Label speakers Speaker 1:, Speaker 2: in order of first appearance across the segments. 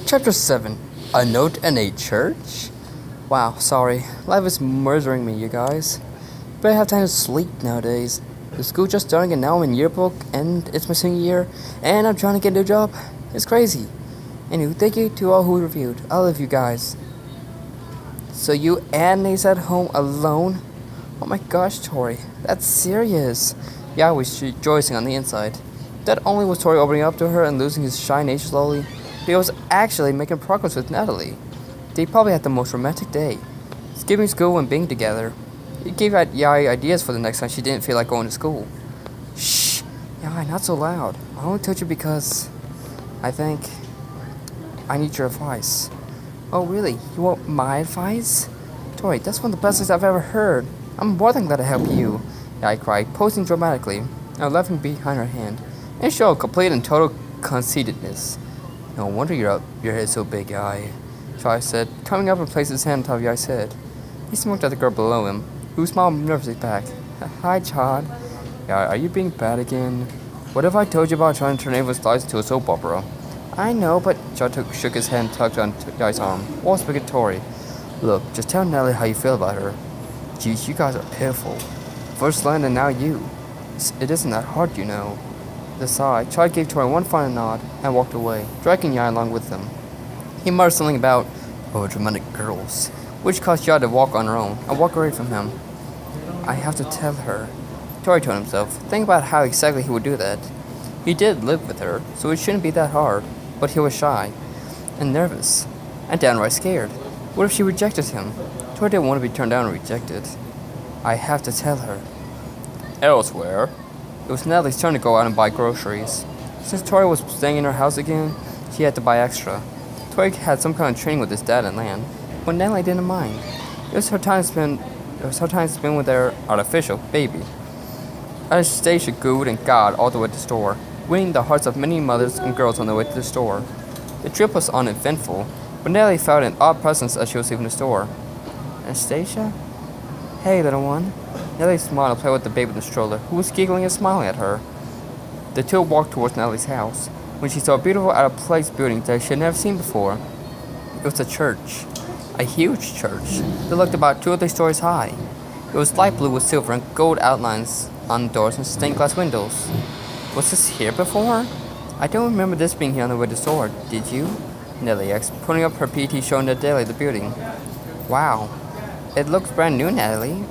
Speaker 1: Chapter 7 A Note in a Church? Wow, sorry. Life is murdering me, you guys. But I have time to sleep nowadays. The school just starting and now I'm in yearbook and it's my senior year and I'm trying to get a new job. It's crazy. Anyway, thank you to all who reviewed. I love you guys. So you and Nate's at home alone? Oh my gosh, Tori. That's serious. Yeah, I was rejoicing on the inside. That only was Tori opening up to her and losing his shy nature slowly. He was actually making progress with Natalie. They probably had the most romantic day, skipping school and being together. He gave Yai ideas for the next time she didn't feel like going to school. Shh, Yai, not so loud. I only told you because I think I need your advice. Oh really? You want my advice? Tori, that's one of the best things I've ever heard. I'm more than glad to help you. Yai cried, posing dramatically, and laughing behind her hand, and showed complete and total conceitedness. No wonder your head's so big, Yai, Chai said, coming up and placed his hand on top of Yai's head. He smoked at the girl below him, who smiled nervously back. Hi, Chad. Yai, are you being bad again? What if I told you about trying to turn everyone's lives into a soap opera? I know, but Chad shook his hand and tugged on Yai's arm, while speaking to Tori. Look, just tell Nellie how you feel about her. Geez, you guys are pitiful. First Len and now you. It isn't that hard, you know. With a sigh, Chad gave Tori one final nod and walked away, dragging Yai along with him. He muttered something about dramatic girls, which caused Yai to walk on her own and walk away from him. I have to tell her, Tori told himself, thinking about how exactly he would do that. He did live with her, so it shouldn't be that hard, but he was shy, and nervous, and downright scared. What if she rejected him? Tori didn't want to be turned down and rejected. I have to tell her. Elsewhere, it was Natalie's turn to go out and buy groceries. Since Tori was staying in her house again, she had to buy extra. Tori had some kind of training with his dad and Lan, but Natalie didn't mind. It was her time to spend with their artificial baby. Anastasia gooed and gawed all the way to the store, winning the hearts of many mothers and girls on the way to the store. The trip was uneventful, but Natalie felt an odd presence as she was leaving the store. Anastasia? Hey, little one. Natalie smiled and played with the baby in the stroller, who was giggling and smiling at her. The two walked towards Natalie's house, when she saw a beautiful out-of-place building that she had never seen before. It was a church. A huge church that looked about 2 or 3 stories high. It was light blue with silver and gold outlines on the doors and stained glass windows. Was this here before? I don't remember this being here on the way to the store, did you? Natalie asked, putting up her PT showing Natalie the building. Wow. It looks brand new, Natalie.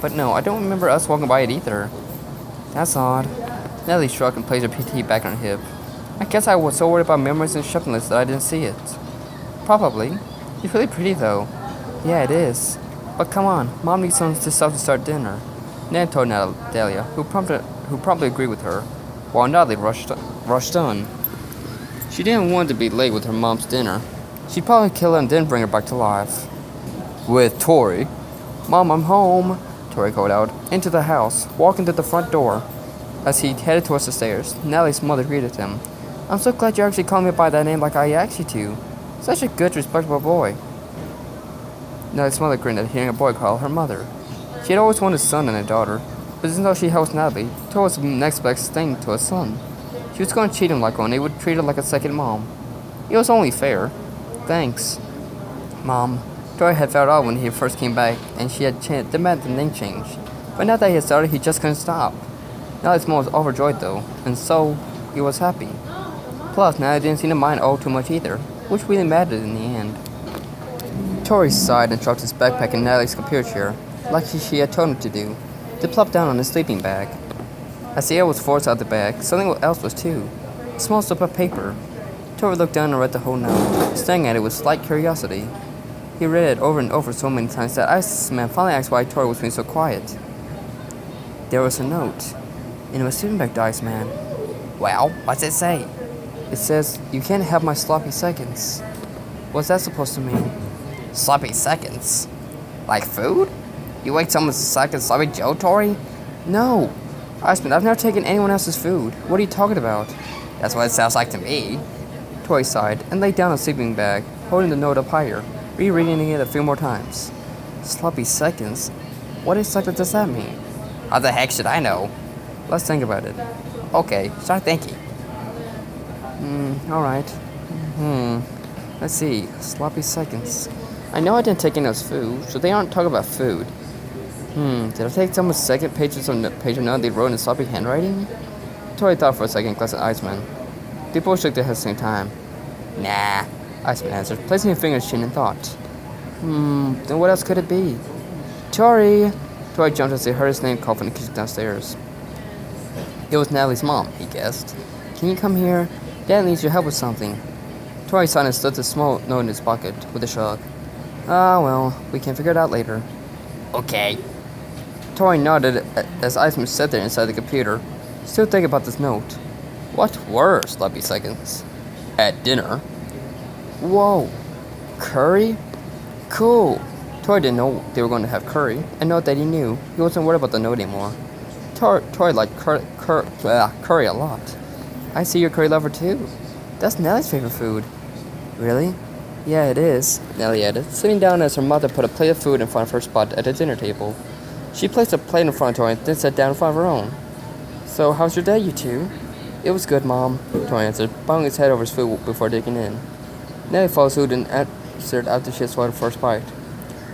Speaker 1: But no, I don't remember us walking by it either. That's odd. Natalie shrugged and placed her PT back on her hip. I guess I was so worried about memories and shopping lists that I didn't see it. Probably. It's really pretty though. Yeah, it is. But come on, Mom needs some stuff to start dinner. Nan told Natalia, who promptly agreed with her, while Natalie rushed on. She didn't want to be late with her mom's dinner. She'd probably kill her and then bring her back to life. With Tori. Mom, I'm home, Tori called out, into the house, walking to the front door. As he headed towards the stairs, Natalie's mother greeted him. I'm so glad you actually called me by that name like I asked you to. Such a good, respectable boy. Natalie's mother grinned at hearing a boy call her mother. She had always wanted a son and a daughter, but since though she helped Natalie, Tori was the next best thing to a son. She was going to treat him like one, and he would treat her like a second mom. It was only fair. Thanks, Mom. Tori had felt odd when he first came back, and she had demanded the name change. But now that he had started, he just couldn't stop. Natalie's mom was overjoyed though, and so he was happy. Plus, Natalie didn't seem to mind all too much either, which really mattered in the end. Tori sighed and dropped his backpack in Natalie's computer chair, like she had told him to do, to plop down on his sleeping bag. As the air was forced out of the bag, something else was too. A small slip of paper. Tori looked down and read the whole note, staring at it with slight curiosity. He read it over and over so many times that Iceman finally asked why Tori was being so quiet. There was a note, and it was sitting back to Iceman. Well, what's it say? It says, you can't have my sloppy seconds. What's that supposed to mean? Sloppy seconds? Like food? You ate someone's second sloppy Joe, Tori? No. Iceman, I've never taken anyone else's food. What are you talking about? That's what it sounds like to me. Tori sighed and laid down a sleeping bag, holding the note up higher, rereading it a few more times. Sloppy seconds? What exactly does that mean? How the heck should I know? Let's think about it. Okay, start thinking. Alright. Let's see. Sloppy seconds. I know I didn't take any of his food, so they aren't talking about food. Did I take someone's second page of note they wrote in sloppy handwriting? Tori thought for a second, glanced at Iceman. They both shook their heads at the same time. Nah, Iceman answered, placing his finger in his chin in thought. Then what else could it be? Tori! Tori jumped as he heard his name called from the kitchen downstairs. It was Natalie's mom, he guessed. Can you come here? Dad needs your help with something. Tori sighed and slipped a small note in his pocket with a shrug. Ah, well, we can figure it out later. Okay. Tori nodded as Iceman sat there inside the computer, still thinking about this note. What were sloppy seconds? At dinner? Whoa. Curry? Cool. Tori didn't know they were going to have curry, and note that he knew. He wasn't worried about the note anymore. Tori liked curry a lot. I see you're a curry lover too. That's Nellie's favorite food. Really? Yeah, it is, Nellie added, sitting down as her mother put a plate of food in front of her spot at the dinner table. She placed a plate in front of Tori and then sat down in front of her own. So, how's your day, you two? It was good, Mom, Tori answered, bowing his head over his food before digging in. Nellie followed suit and answered after she had swallowed her first bite.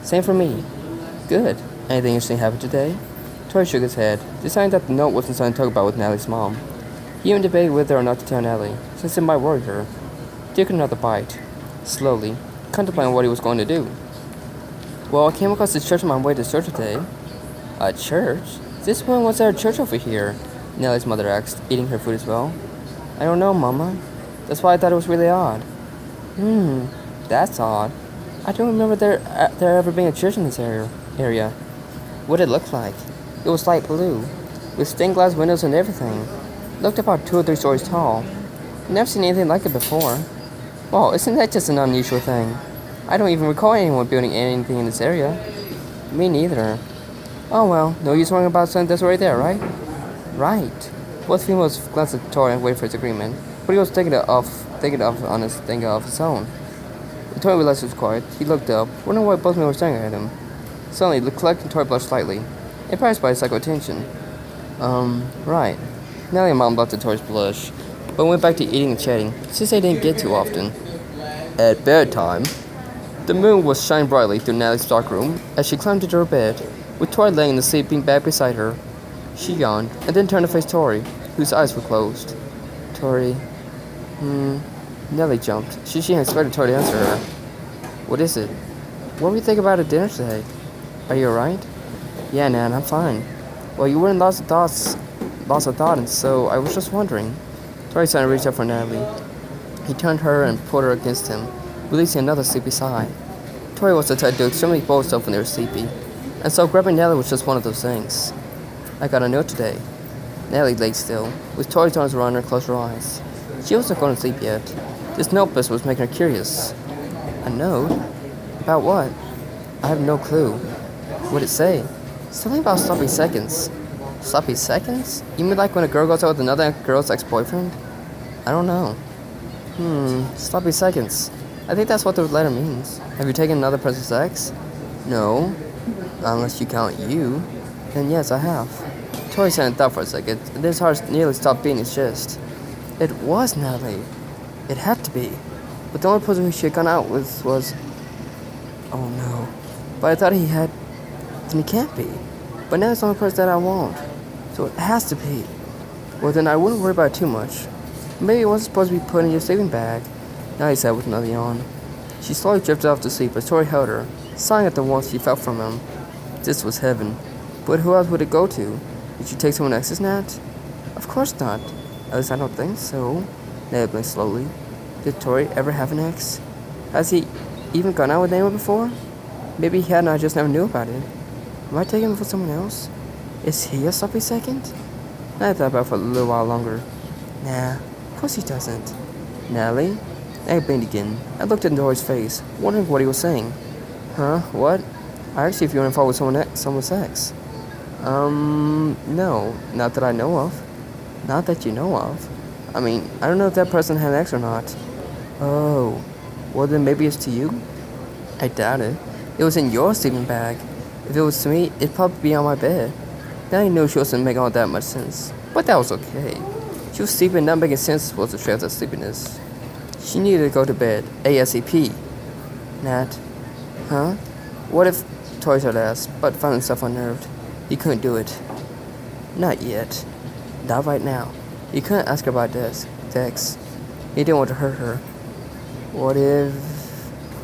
Speaker 1: Same for me. Good. Anything interesting happened today? Tori shook his head, deciding that the note wasn't something to talk about with Nellie's mom. He even debated whether or not to tell Nellie, since it might worry her. He took another bite, slowly, contemplating what he was going to do. Well, I came across this church on my way to church today. A church? This one was at a church over here, Nellie's mother asked, eating her food as well. I don't know, Mama. That's why I thought it was really odd. That's odd. I don't remember there ever being a church in this area. What did it look like? It was light blue, with stained glass windows and everything. It looked about 2 or 3 stories tall. Never seen anything like it before. Well, isn't that just an unusual thing? I don't even recall anyone building anything in this area. Me neither. Oh well, no use worrying about something that's already there, right? Right. Both females glanced at Tori and waited for his agreement, but he was thinking of his own. When Tori realized he was quiet, he looked up, wondering why both men were staring at him. Suddenly, the clerk and Tori blushed slightly, impressed by his psycho attention. Right. Nellie and Mom laughed at Tori's blush, but went back to eating and chatting, since they didn't get too often. At bedtime, the moon was shining brightly through Nellie's dark room as she climbed into her bed, with Tori laying in the sleeping bag beside her. She yawned, and then turned to face Tori, whose eyes were closed. Tori, Nellie jumped. She hadn't expected Tori to answer her. What is it? What do you think about at dinner today? Are you alright? Yeah, Nan, I'm fine. Well, you were in lots of thought, and so I was just wondering. Tori suddenly reached out for Natalie. He turned her and pulled her against him, releasing another sleepy sigh. Tori was the type to do extremely bold stuff when they were sleepy, and so grabbing Natalie was just one of those things. I got a note today. Natalie lay still, with Tori's arms around her and closed her eyes. She wasn't going to sleep yet. This notebook was making her curious. A note? About what? I have no clue. What'd it say? Something about sloppy seconds. Sloppy seconds? You mean like when a girl goes out with another girl's ex-boyfriend? I don't know. Sloppy seconds. I think that's what the letter means. Have you taken another person's ex? No. Unless you count you. Then yes, I have. Tori sat and thought for a second, and then his heart nearly stopped beating his chest. It was Natalie. It had to be. But the only person who she had gone out with was... Oh no. But I thought he had... Then he can't be. But now it's the only person that I won't. So it has to be. Well then I wouldn't worry about it too much. Maybe it wasn't supposed to be put in your sleeping bag. Now he said with another yawn. She slowly drifted off to sleep as Tori held her, sighing at the warmth she felt from him. This was heaven. But who else would it go to? Did you take someone else's Nat? Of course not. At least I don't think so. Ned blinked slowly. Did Tori ever have an ex? Has he even gone out with anyone before? Maybe he had and I just never knew about it. Am I taking him for someone else? Is he a sloppy second? I thought about it for a little while longer. Nah, of course he doesn't. Nellie? I blinked again. I looked into Tori's face, wondering what he was saying. Huh? What? I asked you if you were involved with someone's ex. No, not that I know of. Not that you know of. I mean, I don't know if that person had an ex or not. Oh, well then maybe it's to you? I doubt it. It was in your sleeping bag. If it was to me, it'd probably be on my bed. Now I knew she wasn't making all that much sense, but that was okay. She was sleeping, not making sense was the trail of sleepiness. She needed to go to bed, ASAP. Nat. Huh? What if Tori started to ask, but found himself unnerved. He couldn't do it. Not yet. Not right now. He couldn't ask her about Dex. He didn't want to hurt her. What if...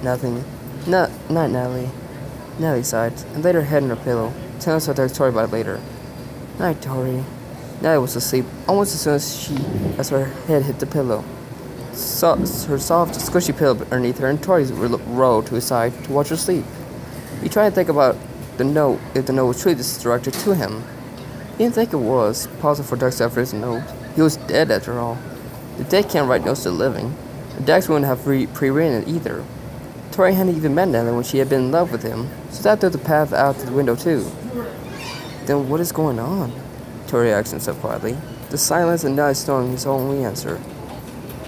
Speaker 1: Nothing. Not Natalie. Natalie sighed and laid her head on her pillow, telling us to tell Tori about it later. Night, Tori. Natalie was asleep almost as soon as her head hit the pillow. Her soft, squishy pillow underneath her, and Tori rolled to his side to watch her sleep. He tried to think about the note, if the note was truly directed to him. He didn't think it was, pausing for Dex after his note. He was dead after all. The dead can't write notes to the living. And Dex wouldn't have pre-written it either. Tori hadn't even met Natalie when she had been in love with him, so that threw the path out to the window too. Then what is going on? Tori asked himself quietly. The silence and Natalie snoring his only answer.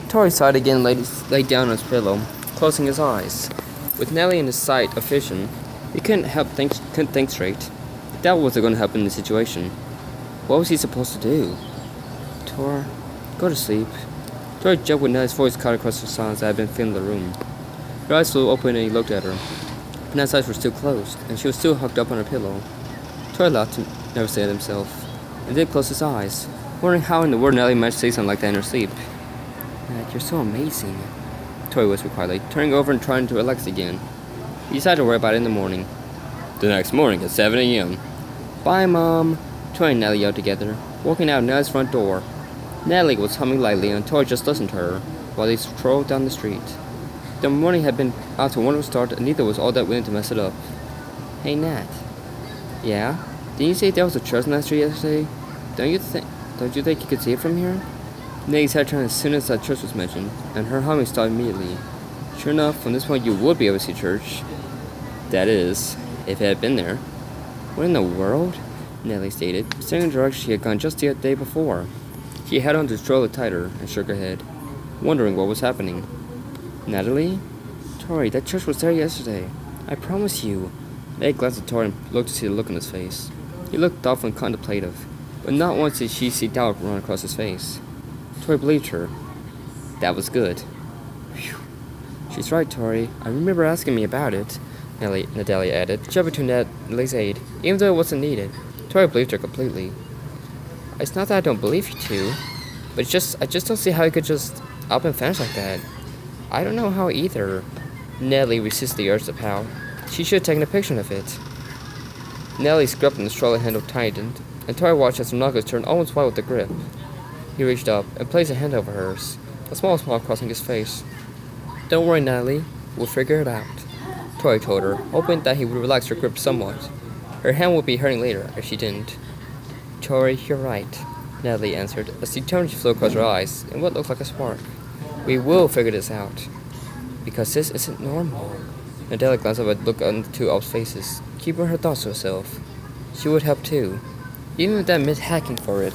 Speaker 1: Tori sighed again and laid down on his pillow, closing his eyes. With Nellie in his sight of vision, he couldn't think straight. That wasn't going to help in the situation. What was he supposed to do? Tor, go to sleep. Tori jumped with Nellie's voice cut across the silence that had been filling the room. Her eyes flew open and he looked at her. Nellie's eyes were still closed, and she was still hugged up on her pillow. Tori laughed to never say it himself, and then closed his eyes, wondering how in the world Nellie might say something like that in her sleep. Nat, you're so amazing, Tori whispered quietly, turning over and trying to relax again. He decided to worry about it in the morning. The next morning at 7 a.m. Bye, Mom, Tori and Nellie yelled together, walking out of Nellie's front door. Nellie was humming lightly and Tori just listened to her while they strolled down the street. The morning had been off to a wonderful start and neither was all that willing to mess it up. Hey, Nat. Yeah? Didn't you say there was a church on that street yesterday? Don't you think you could see it from here? Nellie's head turned as soon as that church was mentioned, and her humming stopped immediately. Sure enough, from this point you would be able to see church. That is, if it had been there. What in the world? Nellie stated, staring in the direction she had gone just the day before. She held on to the stroller tighter and shook her head, wondering what was happening. Natalie? Tori, that church was there yesterday. I promise you. Nellie glanced at Tori and looked to see the look on his face. He looked thoughtful and contemplative, but not once did she see doubt run across his face. Tori believed her. That was good. Whew. She's right, Tori. I remember asking me about it, Natalie added, jumping to Natalie's aid, even though it wasn't needed. Tori believed her completely. It's not that I don't believe you to, but I just don't see how you could just up and vanish like that. I don't know how either. Nellie resisted the urge to pout. She should have taken a picture of it. Nellie's grip on the stroller handle tightened, and Tori watched as her knuckles turned almost white with the grip. He reached up and placed a hand over hers, a small smile crossing his face. Don't worry, Natalie. We'll figure it out, Tori told her, hoping that he would relax her grip somewhat. Her hand would be hurting later if she didn't. Tori, you're right, Natalie answered, as determination flew across her eyes in what looked like a spark. We will figure this out. Because this isn't normal. Natalie glanced up and looked on the two elves' faces, keeping her thoughts to herself. She would help too, even if that meant hacking for it.